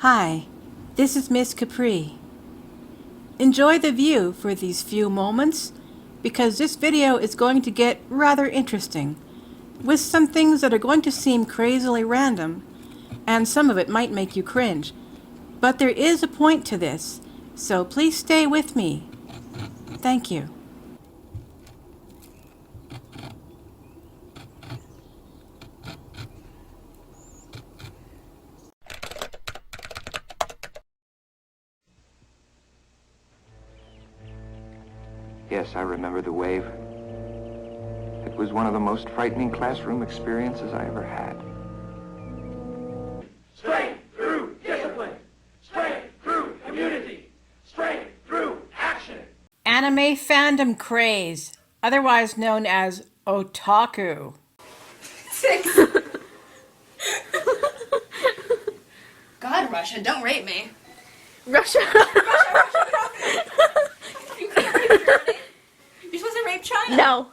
Hi, this is Miss Capri. Enjoy the view for these few moments, because this video is going to get rather interesting, with some things that are going to seem crazily random, and some of it might make you cringe. But there is a point to this, so please stay with me. Thank you. Yes, I remember the wave. It was one of the most frightening classroom experiences I ever had. Strength through discipline. Strength through community. Strength through action. Anime fandom craze, otherwise known as otaku. 6. God, Russia, don't rape me. Russia. You can't rape Germany. You're supposed to rape China. No.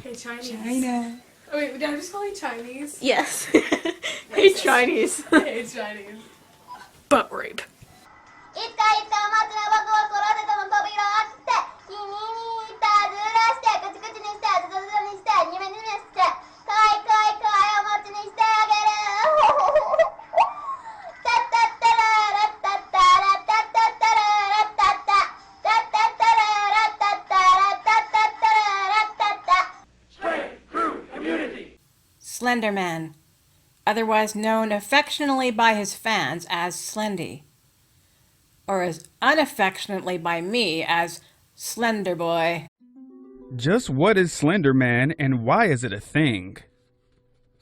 Hey, Chinese. China. Oh, wait, did I just call you Chinese? Yes. Hey, Chinese. Hey, Chinese. Butt rape. Slender Man, otherwise known affectionately by his fans as Slendy, or as unaffectionately by me as Slender Boy. Just what is Slender Man and why is it a thing?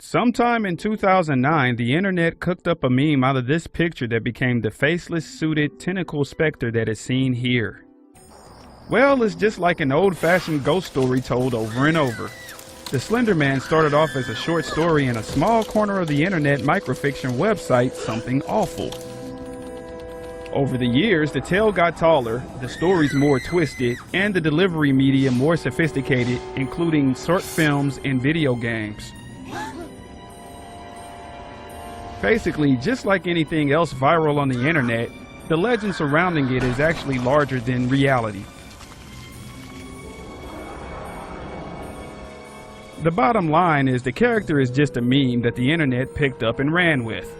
Sometime in 2009, the internet cooked up a meme out of this picture that became the faceless, suited, tentacle specter that is seen here. Well, it's just like an old-fashioned ghost story told over and over. The Slender Man started off as a short story in a small corner of the internet microfiction website, Something Awful. Over the years, the tale got taller, the stories more twisted, and the delivery media more sophisticated, including short films and video games. Basically, just like anything else viral on the internet, the legend surrounding it is actually larger than reality. The bottom line is the character is just a meme that the internet picked up and ran with.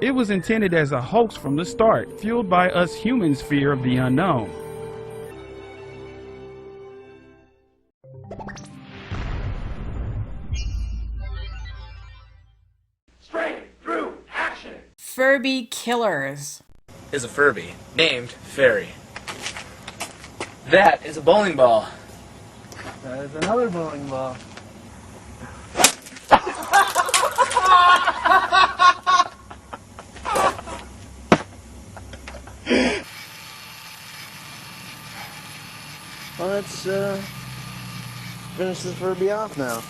It was intended as a hoax from the start, fueled by us humans' fear of the unknown. Strength through action. Furby Killers. Is a Furby named Fairy. That is a bowling ball. That is another bowling ball. Well, let's finish this Furby off now.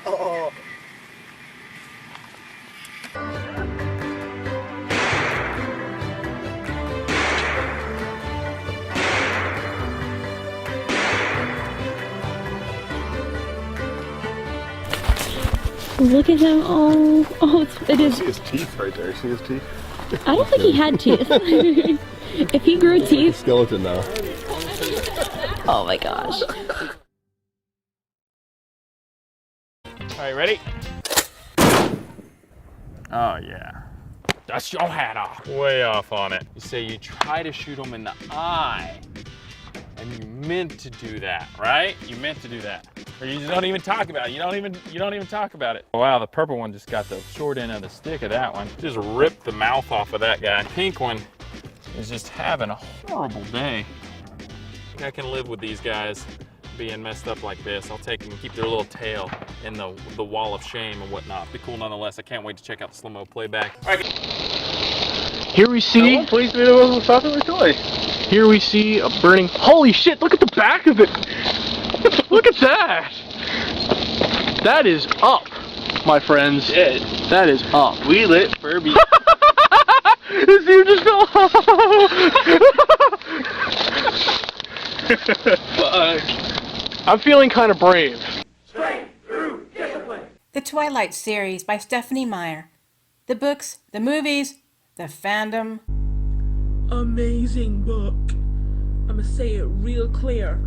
Oh. Look at him. Oh, it is. See his teeth right there. See his teeth? I don't think he had teeth. If he grew teeth. Skeleton now. Oh my gosh. Alright, ready? Oh yeah. Dust your hat off. Way off on it. You say you try to shoot him in the eye. And you meant to do that, right? You meant to do that. Or you just don't even talk about it. You don't even talk about it. Wow, the purple one just got the short end of the stick of that one. Just ripped the mouth off of that guy. Pink one is just having a horrible day. I think I can live with these guys being messed up like this. I'll take them and keep their little tail in the wall of shame and whatnot. Be cool nonetheless. I can't wait to check out the slow-mo playback. All right. Here we see. Please be the one who's talking with toy. Here we see a burning. Holy shit! Look at the back of it. Look at that. That is up, my friends. That is up. We lit Furby. This dude just go. I'm feeling kind of brave. Strength through discipline. The the Twilight series by Stephanie Meyer. The books, the movies, the fandom. Amazing book. I'm gonna say it real clear.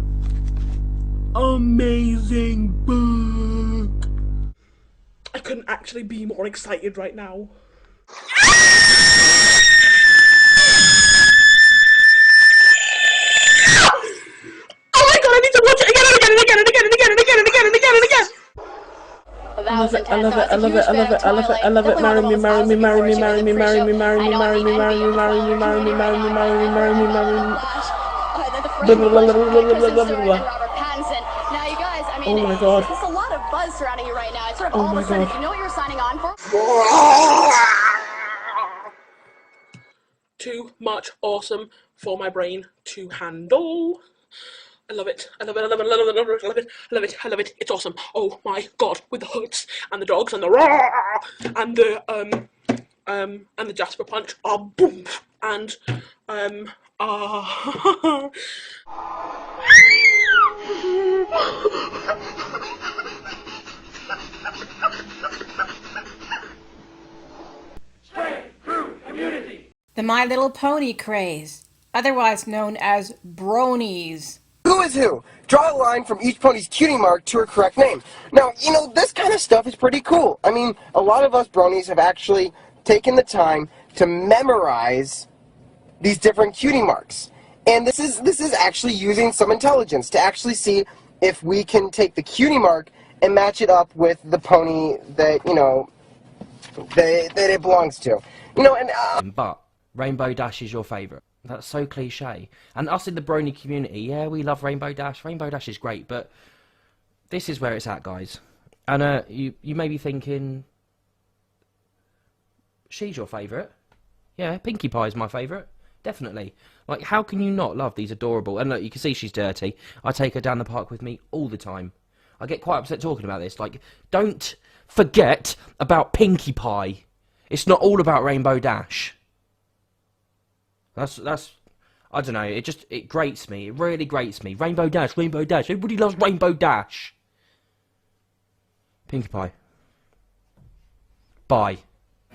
Amazing book. I couldn't actually be more excited right now. Oh my god, I need to watch it again and again and again and again and again and again and again and again and again. I love it, I love it, I love it, I love it, I love it, I love it. Marry me, marry me, marry me, marry me, marry me, marry me, marry me, marry me, marry me, marry me, marry me, marry me, marry me, marry me. Now, you guys, I Oh mean, my god. there's a lot of buzz surrounding you right now. It's sort of Oh all of my a sudden, god. you know what you're signing on for? Too much awesome for my brain to handle. I love it. I love it. I love it. I love it. I love it. I love it. I love it. I love it. It's awesome. Oh my god! With the hoods and the dogs and the raw and the Jasper punch. Boom and Strength through community. The My Little Pony craze, otherwise known as bronies. Who is who? Draw a line from each pony's cutie mark to her correct name. Now, you know, this kind of stuff is pretty cool. I mean, a lot of us bronies have actually taken the time to memorize these different cutie marks. And this is actually using some intelligence to actually see if we can take the cutie mark and match it up with the pony that, you know, that it belongs to. You know, and But Rainbow Dash is your favourite. That's so cliche. And us in the brony community, yeah, we love Rainbow Dash. Rainbow Dash is great, but this is where it's at, guys. And you may be thinking, she's your favourite. Yeah, Pinkie Pie is my favourite. Definitely. Like, how can you not love these adorable... And look, you can see she's dirty. I take her down the park with me all the time. I get quite upset talking about this. Like, don't forget about Pinkie Pie. It's not all about Rainbow Dash. That's I don't know, it grates me. It really grates me. Rainbow Dash, Rainbow Dash. Everybody loves Rainbow Dash. Pinkie Pie. Bye.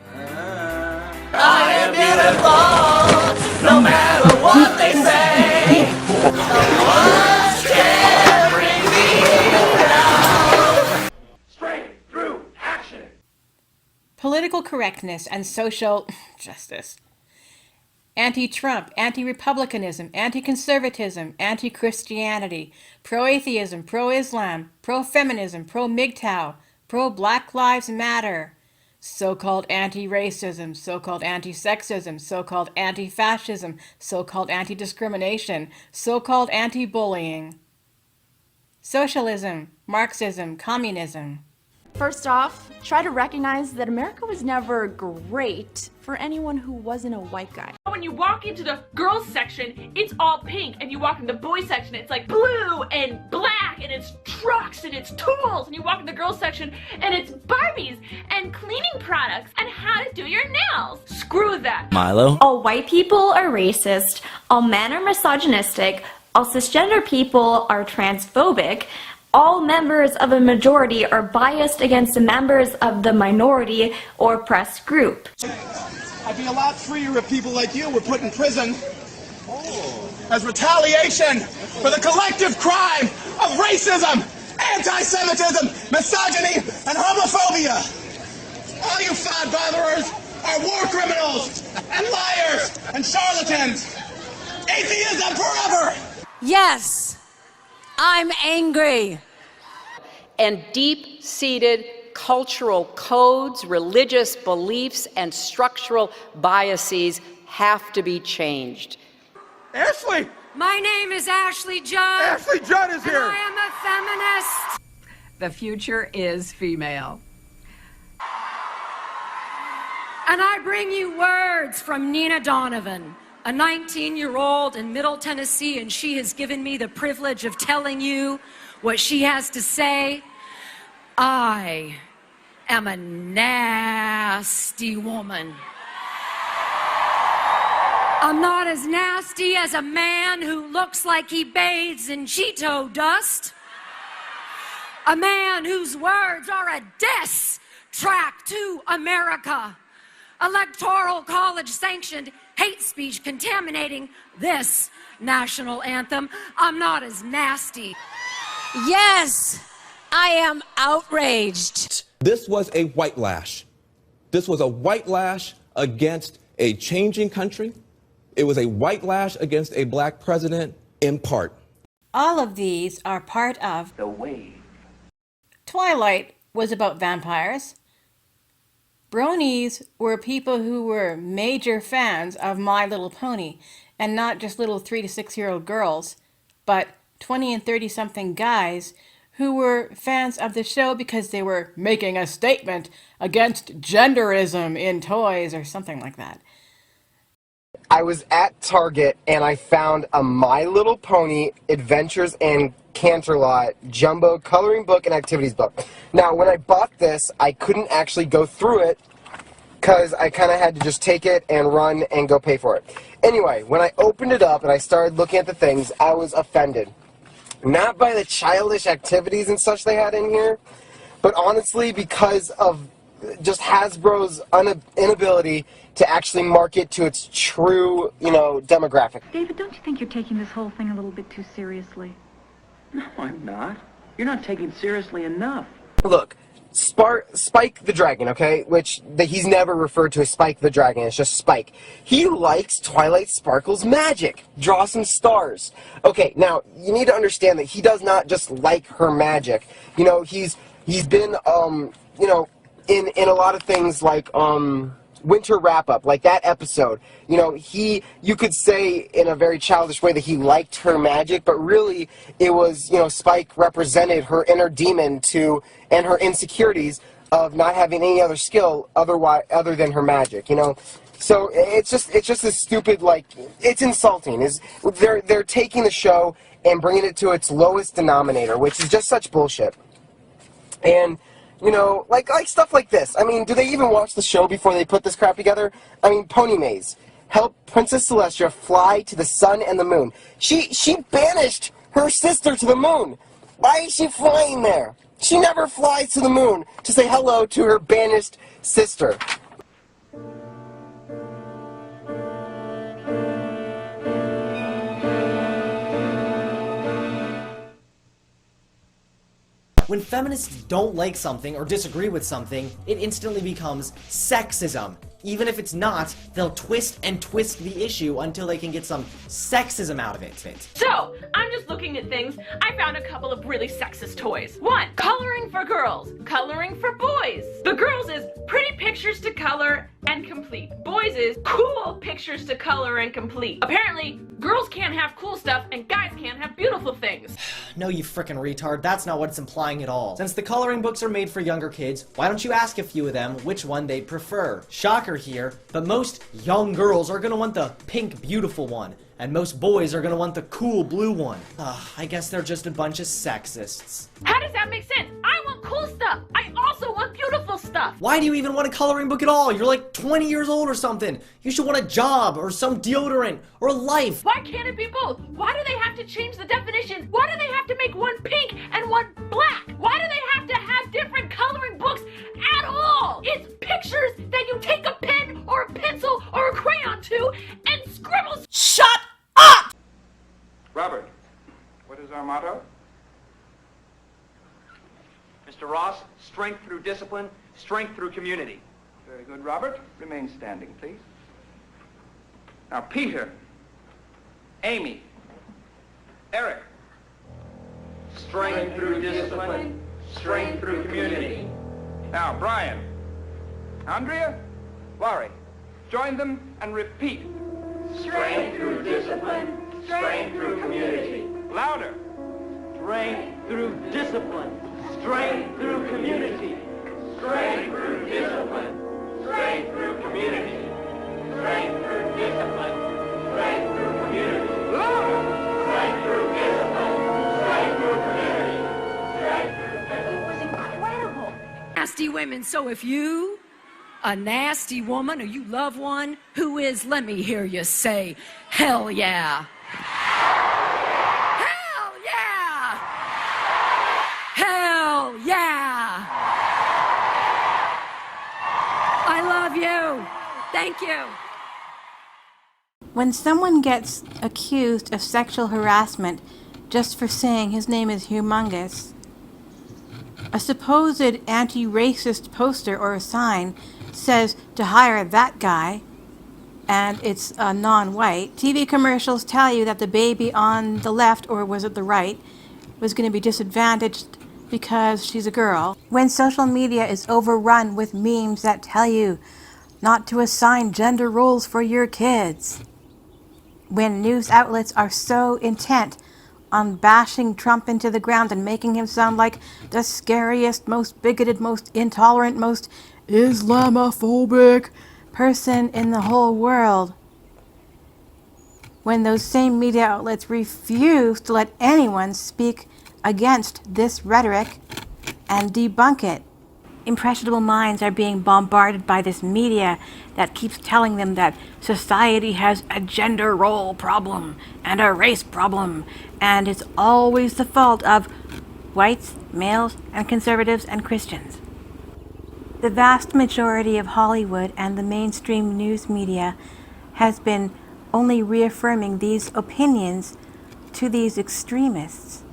I am beautiful, no matter what they say. No one can bring me down. Strength through action. Political correctness and social justice. Anti-Trump, anti-republicanism, anti-conservatism, anti-Christianity, pro-atheism, pro-Islam, pro-feminism, pro-MGTOW, pro-Black Lives Matter, so-called anti-racism, so-called anti-sexism, so-called anti-fascism, so-called anti-discrimination, so-called anti-bullying. Socialism, Marxism, communism. First off, try to recognize that America was never great for anyone who wasn't a white guy. When you walk into the girls section, it's all pink, and you walk in the boys section, it's like blue and black, and it's trucks and it's tools, and you walk in the girls section, and it's Barbies and cleaning products and how to do your nails. Screw that. Milo. All white people are racist, all men are misogynistic, all cisgender people are transphobic, all members of a majority are biased against the members of the minority or oppressed group. I'd be a lot freer if people like you were put in prison as retaliation for the collective crime of racism, anti-Semitism, misogyny, and homophobia. All you fad botherers are war criminals and liars and charlatans. Atheism forever! Yes, I'm angry. And deep-seated cultural codes, religious beliefs, and structural biases have to be changed. Ashley! My name is Ashley Judd. Ashley Judd is here! And I am a feminist. The future is female. And I bring you words from Nina Donovan, a 19-year-old in Middle Tennessee, and she has given me the privilege of telling you what she has to say. I am a nasty woman. I'm not as nasty as a man who looks like he bathes in Cheeto dust. A man whose words are a diss track to America. Electoral college sanctioned hate speech contaminating this national anthem. I'm not as nasty. Yes, I am outraged. This was a white lash. This was a white lash against a changing country. It was a white lash against a black president, in part. All of these are part of The wave. Twilight was about vampires. Bronies were people who were major fans of My Little Pony, and not just little 3 to 6-year-old girls, but 20 and 30-something guys who were fans of the show because they were making a statement against genderism in toys or something like that. I was at Target and I found a My Little Pony Adventures in Canterlot jumbo coloring book and activities book. Now, when I bought this, I couldn't actually go through it because I kind of had to just take it and run and go pay for it. Anyway, when I opened it up and I started looking at the things, I was offended. Not by the childish activities and such they had in here, but honestly because of just Hasbro's inability to actually market to its true, demographic. David, don't you think you're taking this whole thing a little bit too seriously? No, I'm not. You're not taking it seriously enough. Look, Spike the Dragon, okay? Which he's never referred to as Spike the Dragon, it's just Spike. He likes Twilight Sparkle's magic. Draw some stars. Okay, now, you need to understand that he does not just like her magic. He's been, in a lot of things like, Winter Wrap-Up, like that episode. You could say in a very childish way that he liked her magic, but really it was, Spike represented her inner demon and her insecurities of not having any other skill other than her magic, So it's just this stupid, it's insulting. They're taking the show and bringing it to its lowest denominator, which is just such bullshit. And like stuff like this. I mean, do they even watch the show before they put this crap together? I mean, Pony Maze. Help Princess Celestia fly to the sun and the moon. She banished her sister to the moon. Why is she flying there? She never flies to the moon to say hello to her banished sister. When feminists don't like something or disagree with something, it instantly becomes sexism. Even if it's not, they'll twist and twist the issue until they can get some sexism out of it. So, I'm just looking at things. I found a couple of really sexist toys. One, coloring for girls, coloring for boys. The girls is pretty pictures to color and complete. Boys is cool pictures to color and complete. Apparently, girls can't have cool stuff and guys can't have beautiful things. No, you frickin' retard, that's not what it's implying at all. Since the coloring books are made for younger kids, why don't you ask a few of them which one they'd prefer? Shocker here, but most young girls are gonna want the pink beautiful one, and most boys are gonna want the cool blue one. I guess they're just a bunch of sexists. How does that make sense? I want cool stuff. I also want beautiful stuff. Why do you even want a coloring book at all? You're like 20 years old or something. You should want a job or some deodorant or a life. Why can't it be both? Why do they have to change the definitions? Why do they have to make one pink and one black? Why do they have to have different coloring books at all? It's pictures that you take a pen or a pencil or a crayon to and scribble. Shut up! Robert, what is our motto? Mr. Ross, strength through discipline, strength through community. Very good, Robert. Remain standing, please. Now, Peter, Amy, Eric. Strength through discipline, strength through community. Now, Brian, Andrea, Laurie, join them and repeat. Strength through discipline, strength through community. Louder. Strength through discipline, strength through community. Strength through discipline, strength through community. Strength through discipline, strength through community. Louder. Strength through discipline, strength through community. Strength through discipline. It was incredible. Nasty women, so if you, a nasty woman, or you love one who is, let me hear you say, hell yeah. Hell yeah! Hell yeah! you. Thank you. When someone gets accused of sexual harassment just for saying his name is humongous, a supposed anti-racist poster or a sign says to hire that guy, and it's non-white. TV commercials tell you that the baby on the left, or was it the right, was going to be disadvantaged because she's a girl. When social media is overrun with memes that tell you not to assign gender roles for your kids. When news outlets are so intent on bashing Trump into the ground and making him sound like the scariest, most bigoted, most intolerant, most Islamophobic person in the whole world. When those same media outlets refuse to let anyone speak against this rhetoric and debunk it. Impressionable minds are being bombarded by this media that keeps telling them that society has a gender role problem and a race problem, and it's always the fault of whites, males, and conservatives and Christians. The vast majority of Hollywood and the mainstream news media has been only reaffirming these opinions to these extremists.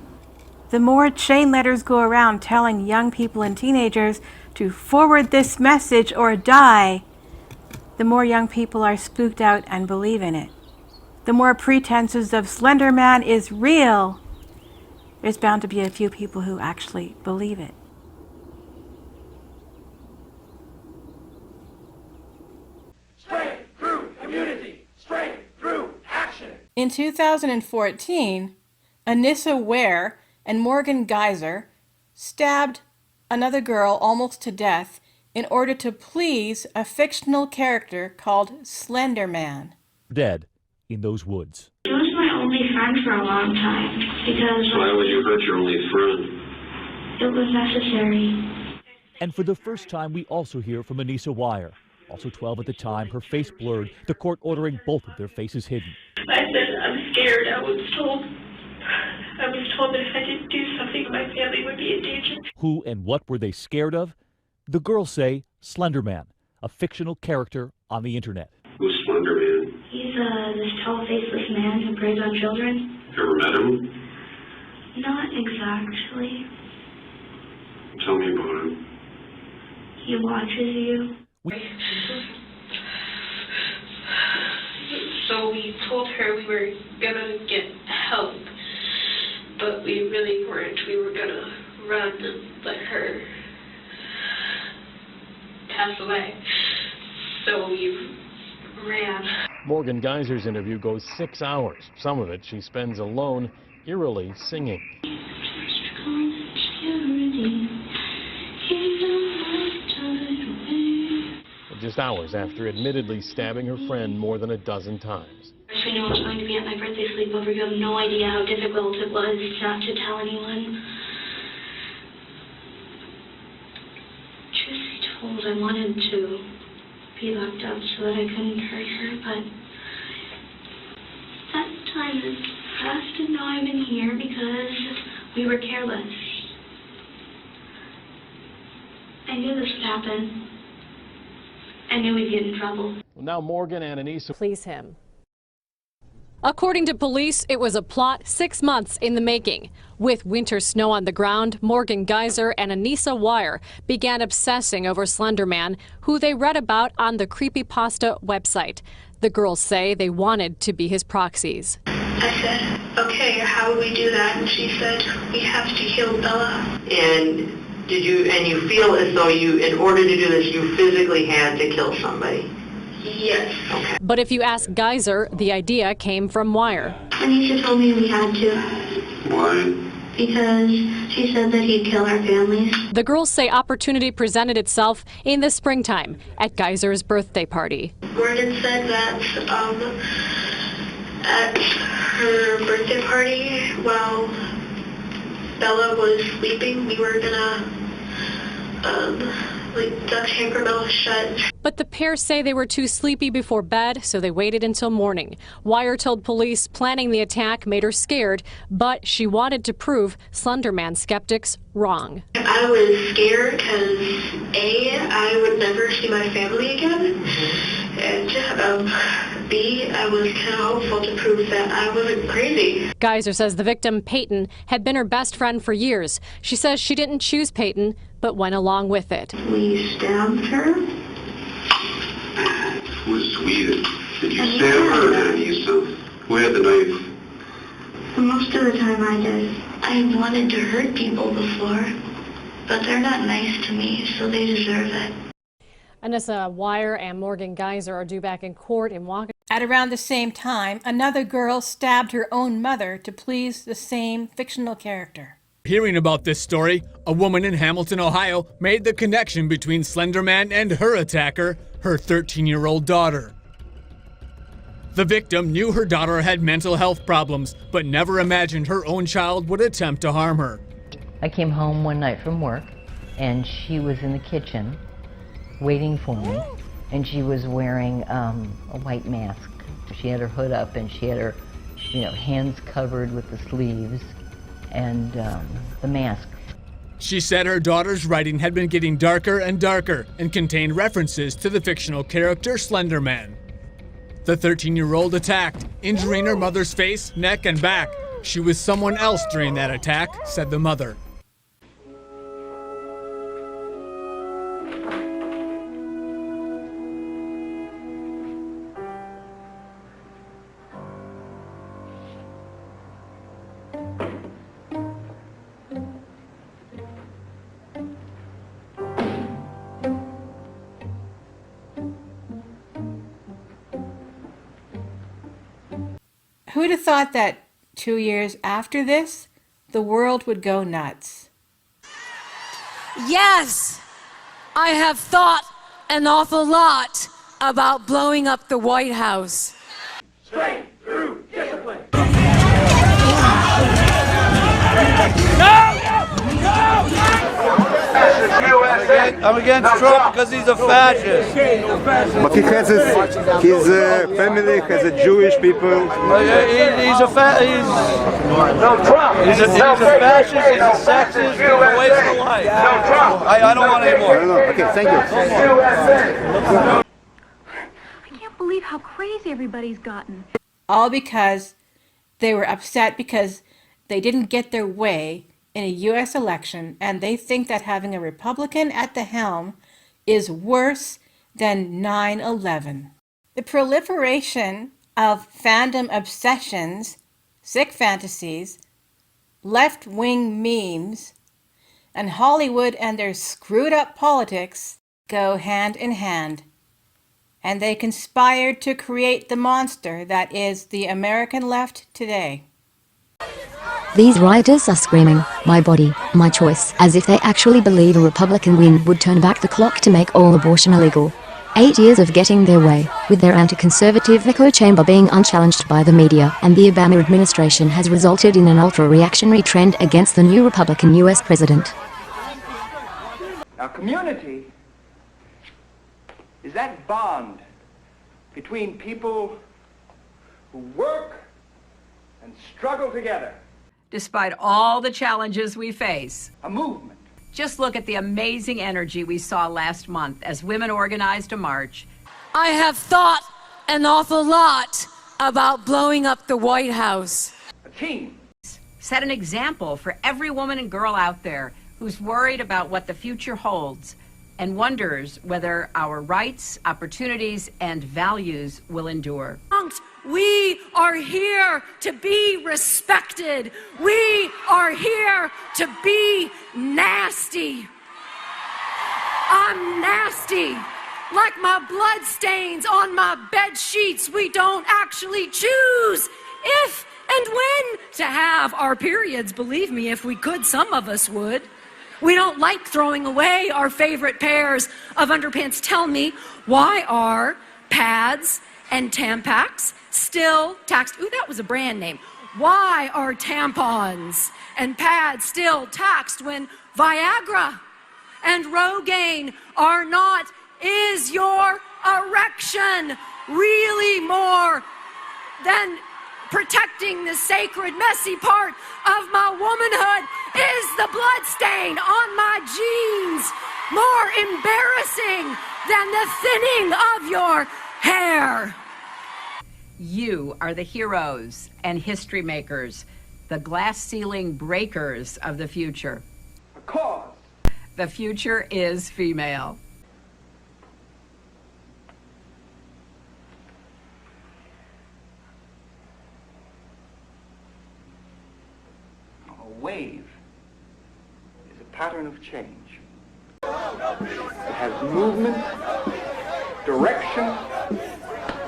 The more chain letters go around telling young people and teenagers to forward this message or die, the more young people are spooked out and believe in it. The more pretenses of Slender Man is real, there's bound to be a few people who actually believe it. Straight through community, straight through action. In 2014, Anissa Ware and Morgan Geyser stabbed another girl almost to death in order to please a fictional character called Slender Man. Dead in those woods. He was my only friend for a long time because... Why would you hurt your only friend? It was necessary. And for the first time, we also hear from Anissa Wire. Also 12 at the time, her face blurred, the court ordering both of their faces hidden. I said, I'm scared. I was told that if I didn't do something, my family would be in danger. Who and what were they scared of? The girls say Slender Man, a fictional character on the internet. Who's Slender Man? He's this tall, faceless man who preys on children. Ever met him? Not exactly. Tell me about him. He watches you. So we told her we were gonna get help, but we really weren't. We were gonna run and let her pass away. So we ran. Morgan Geyser's interview goes 6 hours. Some of it she spends alone, eerily singing. Just hours after admittedly stabbing her friend more than a dozen times. I knew I was going to be at my birthday sleepover. You have no idea how difficult it was not to tell anyone. Truth be told, I wanted to be locked up so that I couldn't hurt her, but that time has passed and now I'm in here because we were careless. I knew this would happen. I knew we'd get in trouble. Well, now Morgan and Anissa please him. According to police, it was a plot 6 months in the making. With winter snow on the ground, Morgan Geyser and Anissa Wire began obsessing over Slender Man, who they read about on the creepypasta website. The girls say they wanted to be his proxies. I said, okay, how would we do that? And she said, we have to kill Bella. And you feel as though you, in order to do this, you physically had to kill somebody? Yes. Okay. But if you ask Geyser, the idea came from Wire. Anissa told me we had to. Why? Because she said that he'd kill our families. The girls say opportunity presented itself in the springtime at Geyser's birthday party. Morgan said that at her birthday party, while Bella was sleeping, we were gonna like duct tape her mouth shut. But the pair say they were too sleepy before bed, so they waited until morning. Wire told police planning the attack made her scared, but she wanted to prove Slender Man skeptics wrong. I was scared because A, I would never see my family again, and B, I was kind of hopeful to prove that I wasn't crazy. Geyser says the victim, Peyton, had been her best friend for years. She says she didn't choose Peyton, but went along with it. We stabbed her. It was sweet. Did you stab her or not, Issa? Who had the knife? Most of the time I did. I wanted to hurt people before, but they're not nice to me, so they deserve it. Anissa Wire and Morgan Geyser are due back in court in Waukesha. At around the same time, another girl stabbed her own mother to please the same fictional character. Hearing about this story, a woman in Hamilton, Ohio, made the connection between Slender Man and her attacker, her 13-year-old daughter. The victim knew her daughter had mental health problems, but never imagined her own child would attempt to harm her. I came home one night from work, and she was in the kitchen waiting for me, and she was wearing a white mask. She had her hood up, and she had her, hands covered with the sleeves and the mask. She said her daughter's writing had been getting darker and darker and contained references to the fictional character Slender Man. The 13-year-old attacked, injuring her mother's face, neck, and back. She was someone else during that attack, said the mother. Who'd have thought that 2 years after this, the world would go nuts? Yes, I have thought an awful lot about blowing up the White House. Straight through discipline. I'm against Trump because he's a fascist. But he has his family has a Jewish people. He's a Trump. He's a fascist. He's a sexist. He's a waste of life. I don't want any more. No. Okay, thank you. I can't believe how crazy everybody's gotten. All because they were upset because they didn't get their way in a U.S. election, and they think that having a Republican at the helm is worse than 9/11. The proliferation of fandom obsessions, sick fantasies, left-wing memes, and Hollywood and their screwed-up politics go hand in hand, and they conspired to create the monster that is the American left today. These rioters are screaming, "My body, my choice," as if they actually believe a Republican win would turn back the clock to make all abortion illegal. 8 years of getting their way, with their anti-conservative echo chamber being unchallenged by the media, and the Obama administration has resulted in an ultra-reactionary trend against the new Republican U.S. president. Now, community is that bond between people who work and struggle together. Despite all the challenges we face. A movement. Just look at the amazing energy we saw last month as women organized a march. I have thought an awful lot about blowing up the White House. A team. Set an example for every woman and girl out there who's worried about what the future holds and wonders whether our rights, opportunities, and values will endure. We are here to be respected. We are here to be nasty. I'm nasty. Like my blood stains on my bed sheets, we don't actually choose if and when to have our periods. Believe me, if we could, some of us would. We don't like throwing away our favorite pairs of underpants. Tell me, why are pads and Tampax still taxed? Ooh, that was a brand name. Why are tampons and pads still taxed when Viagra and Rogaine are not. Is your erection really more than protecting the sacred, messy part of my womanhood? Is the blood stain on my jeans more embarrassing than the thinning of your hair? You are the heroes and history makers, the glass ceiling breakers of the future. A cause. The future is female. A wave is a pattern of change. It has movement, direction,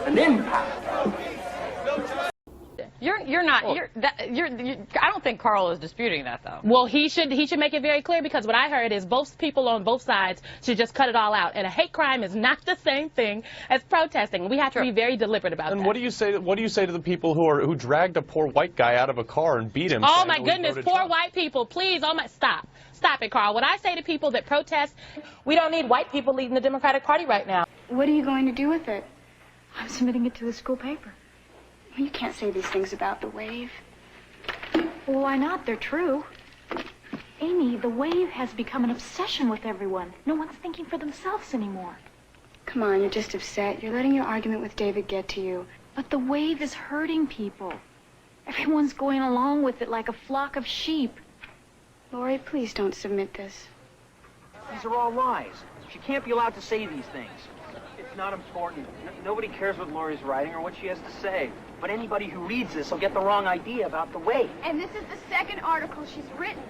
and impact. I don't think Carl is disputing that, though. Well, he should make it very clear, because what I heard is both people on both sides should just cut it all out. And a hate crime is not the same thing as protesting. We have to be very deliberate about that. And what do you say to the people who dragged a poor white guy out of a car and beat him? Oh my goodness, poor white people! Please, stop it, Carl. What I say to people that protest, we don't need white people leading the Democratic Party right now. What are you going to do with it? I'm submitting it to the school paper. You can't say these things about the wave. Well, why not? They're true. Amy, the wave has become an obsession with everyone. No one's thinking for themselves anymore. Come on, you're just upset. You're letting your argument with David get to you. But the wave is hurting people. Everyone's going along with it like a flock of sheep. Lori, please don't submit this. These are all lies. She can't be allowed to say these things. It's not important. Nobody cares what Lori's writing or what she has to say. But anybody who reads this will get the wrong idea about the wave. And this is the second article she's written.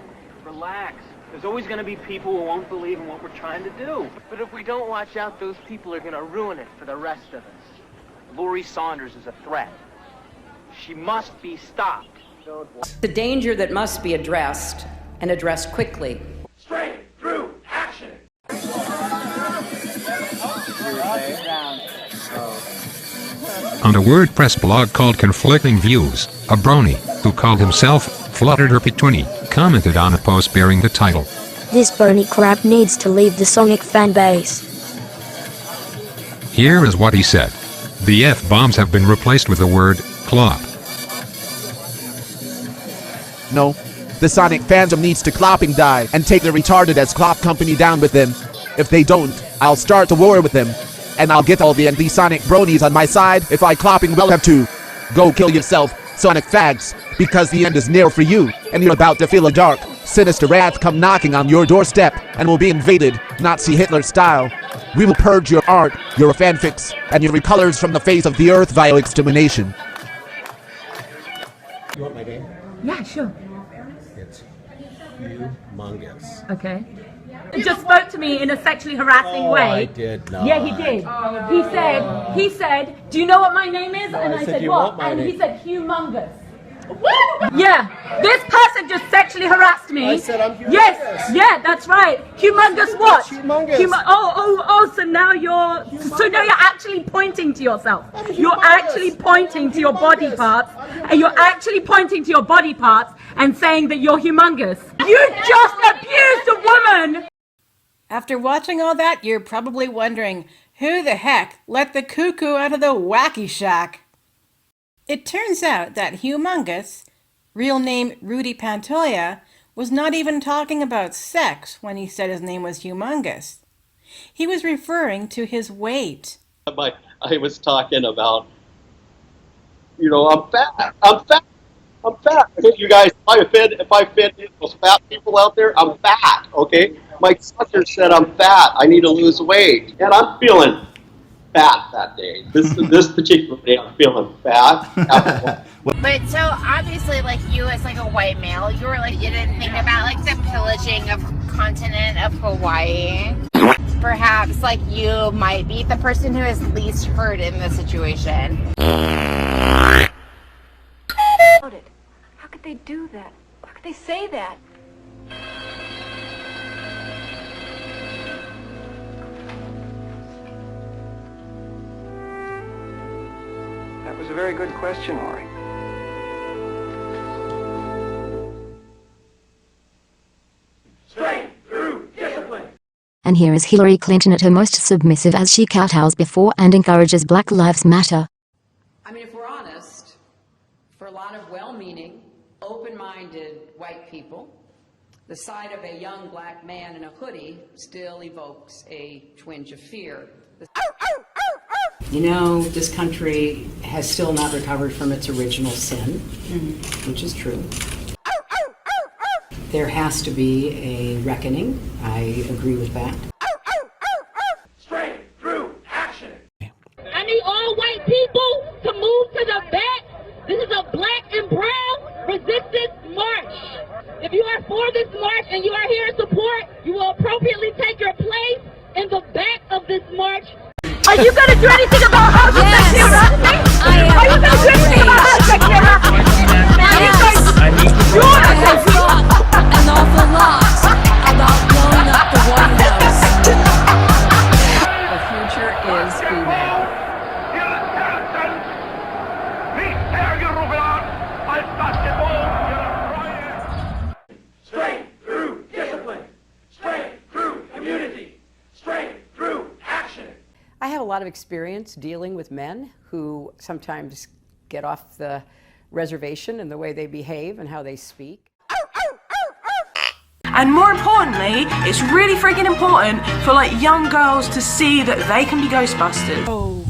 Relax. There's always going to be people who won't believe in what we're trying to do. But if we don't watch out, those people are going to ruin it for the rest of us. Lori Saunders is a threat. She must be stopped. The danger that must be addressed, and addressed quickly. Straight through action. On a WordPress blog called Conflicting Views, a brony, who called himself Fluttered Herpy20, commented on a post bearing the title, "This brony crap needs to leave the Sonic fan base." Here is what he said. The F-bombs have been replaced with the word clop. No. The Sonic fandom needs to clopping die and take the retarded as Clop Company down with them. If they don't, I'll start a war with them. And I'll get all the anti-Sonic bronies on my side if I clopping will have to. Go kill yourself, Sonic fags, because the end is near for you, and you're about to feel a dark, sinister wrath come knocking on your doorstep, and will be invaded, Nazi Hitler style. We will purge your art, your fanfics, and your colors from the face of the earth via extermination. You want my name? Yeah, sure. It's humongous. Okay. He just spoke to me in a sexually harassing way. I did not. Yeah, he did. He said, do you know what my name is? And I said, what? And he said, humongous. Yeah, this person just sexually harassed me. I said I'm humongous. Yes, yeah, that's right. Humongous what? Humongous. So now you're actually pointing to yourself. You're actually pointing to your body parts, and you're actually pointing to your body parts and saying that you're humongous. You just abused a woman. After watching all that, you're probably wondering, who the heck let the cuckoo out of the wacky shack? It turns out that humongous, real name Rudy Pantoja, was not even talking about sex when he said his name was humongous. He was referring to his weight. I was talking about, I'm fat. You guys, if I offend those fat people out there, I'm fat, okay? My sister said I'm fat. I need to lose weight. And I'm feeling fat that day. This particular day, I'm feeling fat. But so obviously, like you as like a white male, you didn't think about like the pillaging of continent of Hawaii. Perhaps like you might be the person who is least hurt in this situation. How could they do that? How could they say that? That was a very good question, Lori. Straight through discipline. And here is Hillary Clinton at her most submissive as she kowtows before and encourages Black Lives Matter. I mean, if we're honest, for a lot of well-meaning, open-minded white people, the sight of a young black man in a hoodie still evokes a twinge of fear. You know, this country has still not recovered from its original sin, which is true. There has to be a reckoning. I agree with that. Straight through action. I need all white people to move to the back. This is a black and brown resistance march. If you are for this march and you are here in support, you will appropriately take your place in the back of this march. Are you going to do anything about homosexuality? Are you going to do anything about homosexuality? I have thought an awful lot about blowing up the White House. The future is female. Straight through discipline. Straight through community. Straight through action. I have a lot of experience dealing with men who sometimes get off the reservation in the way they behave and how they speak. And more importantly, it's really freaking important for like young girls to see that they can be Ghostbusters. Oh,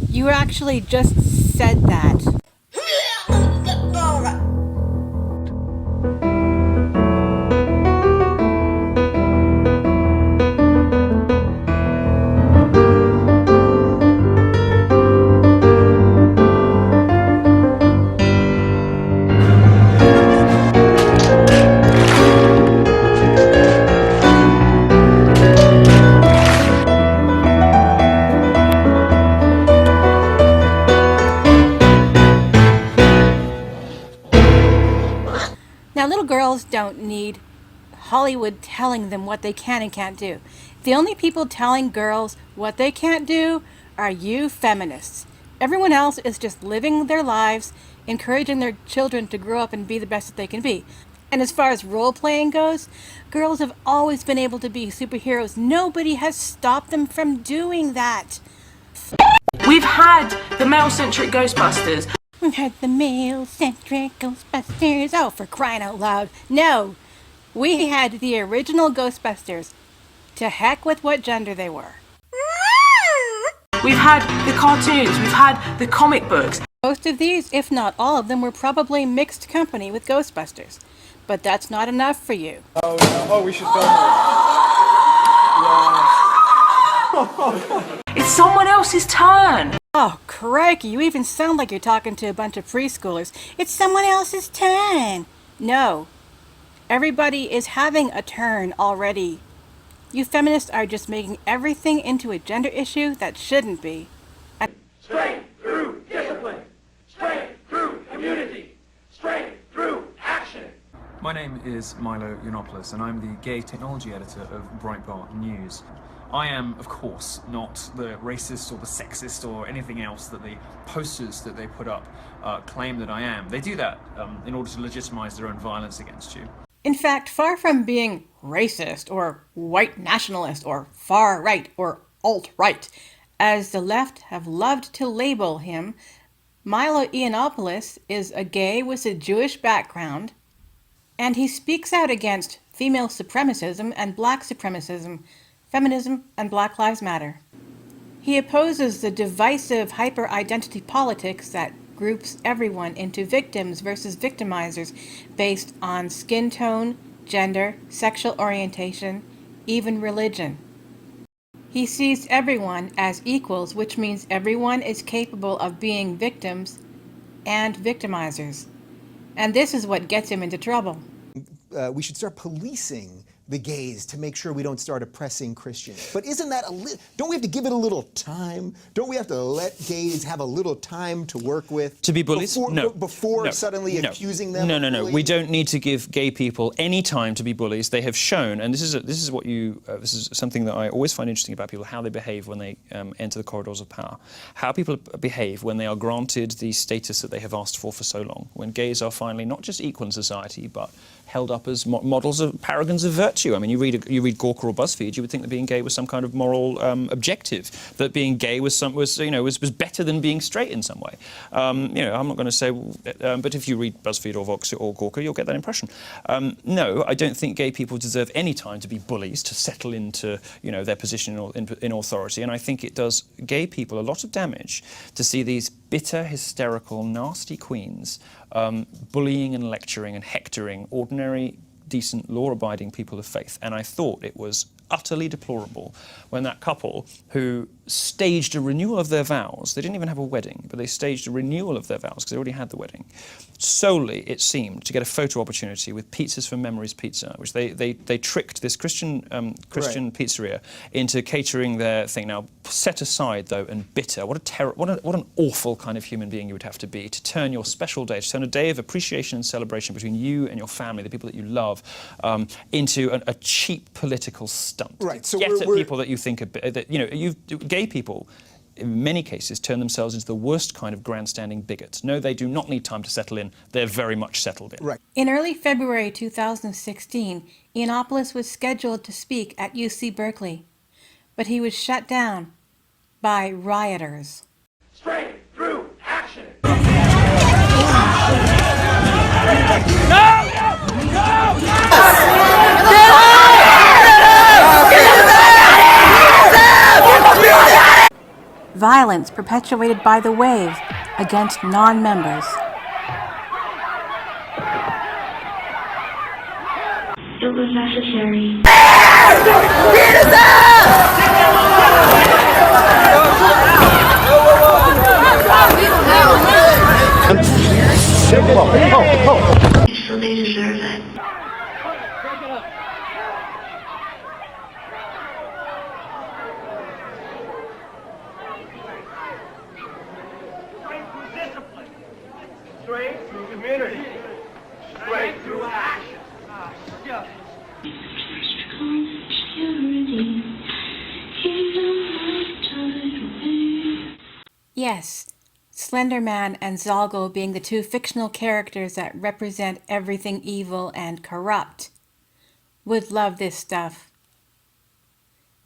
you actually just said that. Now, little girls don't need Hollywood telling them what they can and can't do. The only people telling girls what they can't do are you feminists. Everyone else is just living their lives, encouraging their children to grow up and be the best that they can be. And as far as role-playing goes, girls have always been able to be superheroes. Nobody has stopped them from doing that. We've had the male-centric Ghostbusters. We've had the male-centric Ghostbusters. Oh, for crying out loud. No, we had the original Ghostbusters. To heck with what gender they were. We've had the cartoons. We've had the comic books. Most of these, if not all of them, were probably mixed company with Ghostbusters. But that's not enough for you. Oh, no. Oh, we should film it. It's someone else's turn. Oh, crikey, you even sound like you're talking to a bunch of preschoolers. It's someone else's turn. No. Everybody is having a turn already. You feminists are just making everything into a gender issue that shouldn't be. Straight through discipline. Straight through community. Straight through action. My name is Milo Yiannopoulos, and I'm the gay technology editor of Breitbart News. I am, of course, not the racist or the sexist or anything else that the posters that they put up claim that I am. They do that in order to legitimize their own violence against you. In fact, far from being racist or white nationalist or far right or alt-right, as the left have loved to label him, Milo Yiannopoulos is a gay with a Jewish background, and he speaks out against female supremacism and black supremacism, feminism, and Black Lives Matter. He opposes the divisive hyper-identity politics that groups everyone into victims versus victimizers based on skin tone, gender, sexual orientation, even religion. He sees everyone as equals, which means everyone is capable of being victims and victimizers. And this is what gets him into trouble. We should start policing the gays to make sure we don't start oppressing Christians. But isn't that don't we have to give it a little time? Don't we have to let gays have a little time to work with? To be bullies? Before suddenly accusing them? No. We don't need to give gay people any time to be bullies. They have shown, and this is something that I always find interesting about people, how they behave when they enter the corridors of power. How people behave when they are granted the status that they have asked for so long. When gays are finally not just equal in society, but held up as models of paragons of virtue. I mean, you read Gawker or BuzzFeed, you would think that being gay was some kind of moral objective, that being gay was better than being straight in some way. You know, I'm not going to say, but if you read BuzzFeed or Vox or Gawker, you'll get that impression. No, I don't think gay people deserve any time to be bullies, to settle into, you know, their position in authority, and I think it does gay people a lot of damage to see these bitter, hysterical, nasty queens bullying and lecturing and hectoring ordinary, decent, law-abiding people of faith. And I thought it was utterly deplorable when that couple who staged a renewal of their vows, they didn't even have a wedding, but they staged a renewal of their vows because they already had the wedding, solely, it seemed, to get a photo opportunity with Pizzas from Memories Pizza, which they tricked this Christian pizzeria into catering their thing. Now, set aside, though, and bitter, what an awful kind of human being you would have to be to turn your special day, to turn a day of appreciation and celebration between you and your family, the people that you love, into a cheap political stunt. Right. So get at people that you think gay people, in many cases, turn themselves into the worst kind of grandstanding bigots. No, they do not need time to settle in. They're very much settled in. Right. In early February 2016, Yiannopoulos was scheduled to speak at UC Berkeley, but he was shut down by rioters. Straight through action! Violence perpetuated by the wave against non-members. It was necessary. So they deserve it. Straight through community. Straight through action. Yes, Slender Man and Zalgo being the two fictional characters that represent everything evil and corrupt, would love this stuff.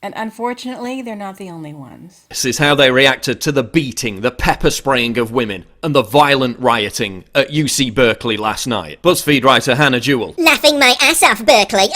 And unfortunately, they're not the only ones. This is how they reacted to the beating, the pepper spraying of women, and the violent rioting at UC Berkeley last night. BuzzFeed writer Hannah Jewell. Laughing my ass off, Berkeley.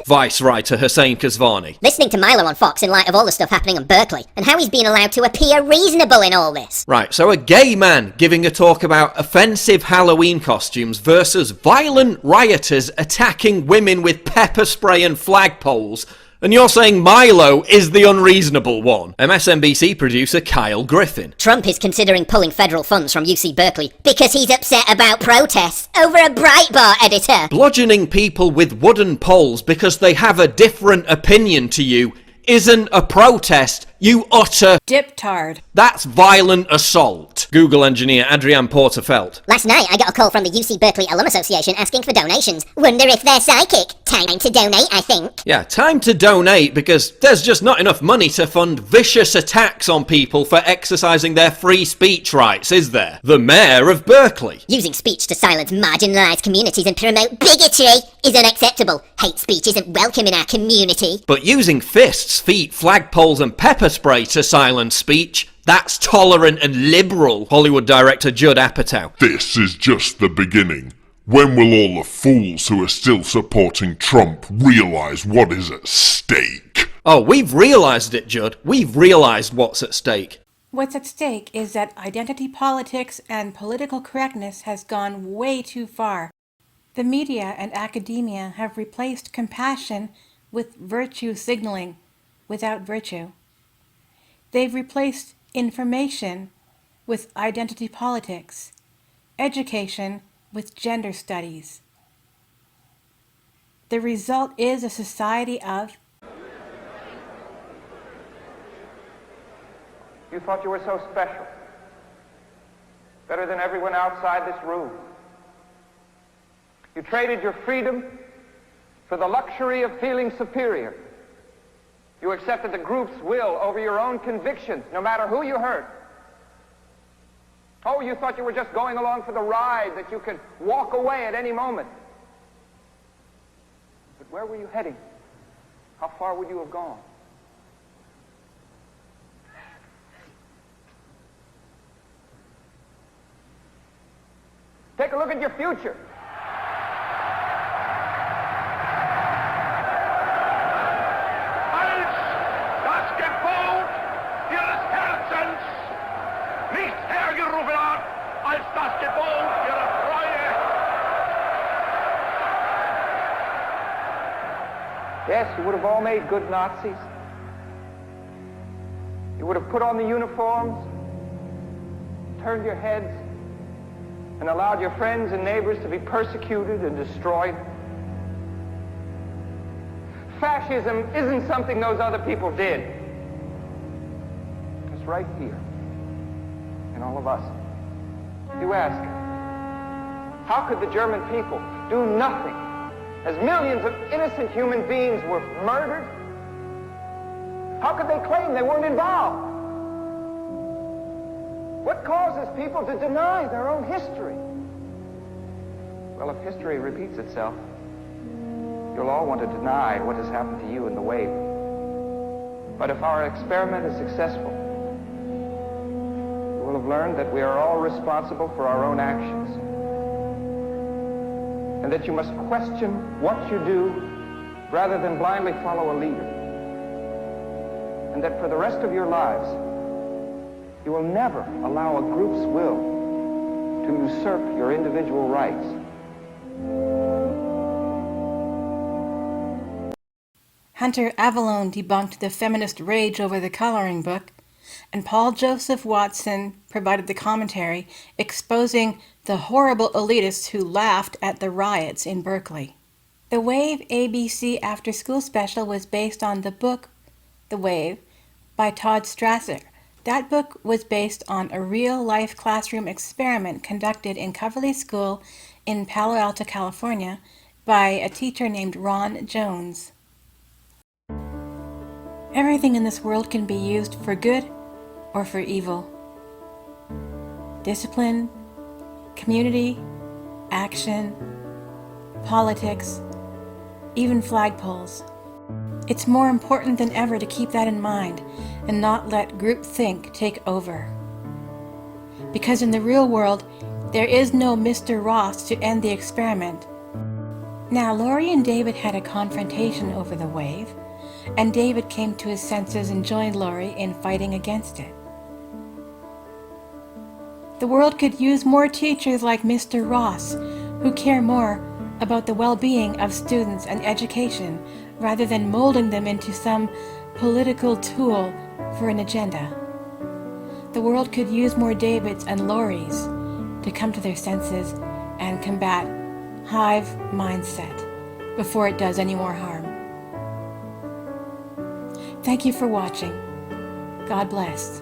Vice writer Hussein Kasvani. Listening to Milo on Fox in light of all the stuff happening in Berkeley, and how he's being allowed to appear reasonable in all this. Right, so a gay man giving a talk about offensive Halloween costumes versus violent rioters attacking women with pepper spray and flagpoles. And you're saying Milo is the unreasonable one. MSNBC producer Kyle Griffin. Trump is considering pulling federal funds from UC Berkeley because he's upset about protests over a Breitbart editor. Bludgeoning people with wooden poles because they have a different opinion to you isn't a protest, you utter diptard. That's violent assault. Google engineer Adrienne Porterfeld. Last night I got a call from the UC Berkeley Alum Association asking for donations. Wonder if they're psychic. Time to donate, I think. Yeah, time to donate because there's just not enough money to fund vicious attacks on people for exercising their free speech rights, is there? The mayor of Berkeley. Using speech to silence marginalised communities and promote bigotry is unacceptable. Hate speech isn't welcome in our community. But using fists, feet, flagpoles and pepper spray to silence speech, that's tolerant and liberal, Hollywood director Judd Apatow. This is just the beginning. When will all the fools who are still supporting Trump realise what is at stake? Oh, we've realised it, Judd. We've realised what's at stake. What's at stake is that identity politics and political correctness has gone way too far. The media and academia have replaced compassion with virtue signaling without virtue. They've replaced information with identity politics, education with gender studies. The result is a society of... You thought you were so special, better than everyone outside this room. You traded your freedom for the luxury of feeling superior. You accepted the group's will over your own convictions, no matter who you hurt. Oh, you thought you were just going along for the ride, that you could walk away at any moment. where were you heading? How far would you have gone? Take a look at your future. Yes, you would have all made good Nazis. You would have put on the uniforms, turned your heads, and allowed your friends and neighbors to be persecuted and destroyed. Fascism isn't something those other people did. It's right here, in all of us. You ask, how could the German people do nothing as millions of innocent human beings were murdered? How could they claim they weren't involved? What causes people to deny their own history? Well, if history repeats itself, you'll all want to deny what has happened to you in the wave. But if our experiment is successful, you will have learned that we are all responsible for our own actions, and that you must question what you do rather than blindly follow a leader, and that for the rest of your lives, you will never allow a group's will to usurp your individual rights. Hunter Avallone debunked the feminist rage over the coloring book, and Paul Joseph Watson provided the commentary exposing the horrible elitists who laughed at the riots in Berkeley. The Wave ABC After School Special was based on the book The Wave by Todd Strasser. That book was based on a real-life classroom experiment conducted in Coverly School in Palo Alto, California by a teacher named Ron Jones. Everything in this world can be used for good or for evil. Discipline, community, action, politics, even flagpoles. It's more important than ever to keep that in mind and not let groupthink take over. Because in the real world, there is no Mr. Ross to end the experiment. Now, Lori and David had a confrontation over the wave, and David came to his senses and joined Lori in fighting against it. The world could use more teachers like Mr. Ross, who care more about the well-being of students and education rather than molding them into some political tool for an agenda. The world could use more Davids and Loris to come to their senses and combat hive mindset before it does any more harm. Thank you for watching. God bless.